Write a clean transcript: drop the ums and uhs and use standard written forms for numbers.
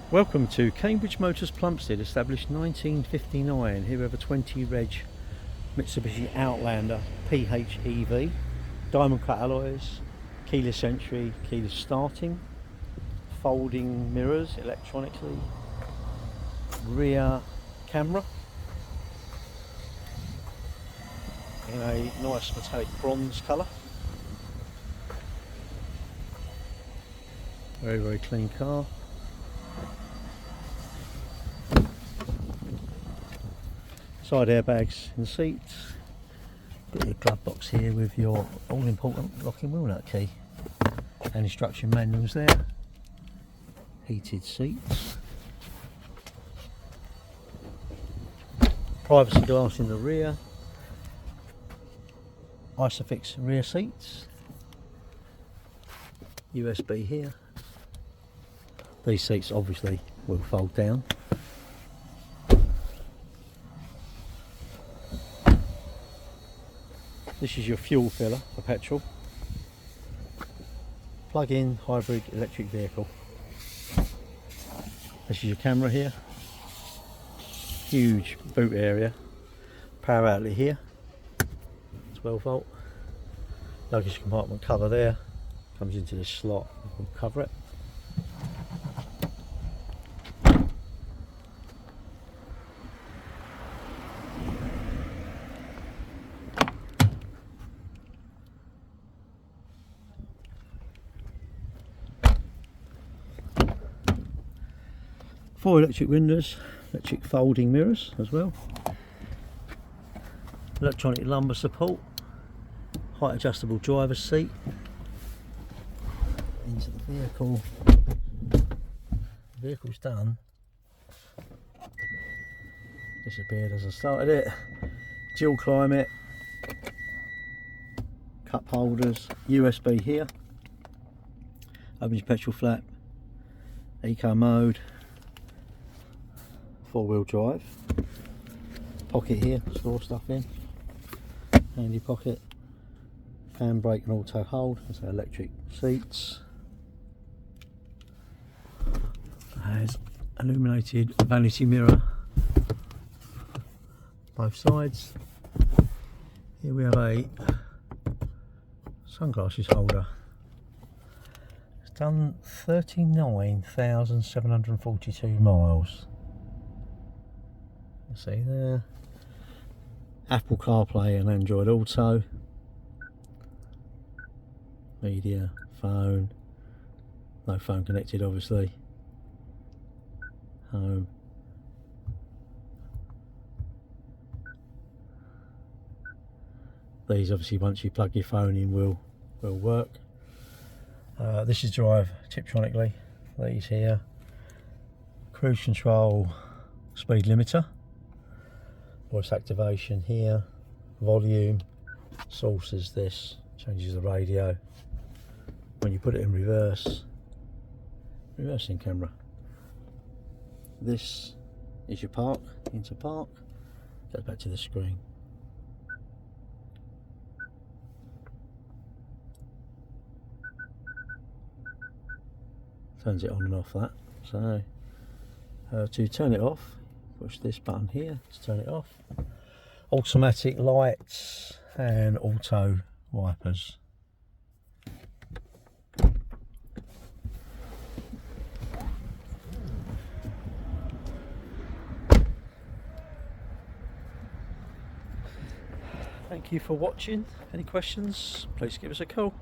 Welcome to Cambridge Motors Plumstead, established 1959. Here we have a 20 reg Mitsubishi Outlander PHEV, diamond cut alloys, keyless entry, keyless starting, folding mirrors electronically, rear camera in a nice metallic bronze colour. Very clean car. Side airbags in the seats. Got your glove box here with your all important locking wheel nut key and instruction manuals there. Heated seats. Privacy glass in the rear. Isofix rear seats. USB here. These seats obviously will fold down. This is your fuel filler for petrol. Plug-in hybrid electric vehicle. This is your camera here. Huge boot area. Power outlet here. 12 volt. Luggage compartment cover there. Comes into this slot. We'll cover it. Four electric windows, electric folding mirrors as well. Electronic lumbar support, height adjustable driver's seat. Into the vehicle. The vehicle's done. Disappeared as I started it. Dual climate. Cup holders, USB here. Opens your petrol flap. Eco mode. Four-wheel drive. Pocket here, store stuff in. Handy pocket. Handbrake and auto hold. That's our electric seats. Has illuminated vanity mirror both sides. Here we have a sunglasses holder. It's done 39,742 miles. See there, Apple CarPlay and Android Auto, media, phone, no phone connected obviously, home, these obviously once you plug your phone in will work. This is drive Tiptronically, these here, cruise control, speed limiter. Voice activation here, volume, sources this, changes the radio. When you put it in reverse, reversing camera. This is your park, into park, goes back to the screen. Turns it on and off that. So to turn it off, push this button here to turn it off. Automatic lights and auto wipers. Thank you for watching. Any questions, please give us a call.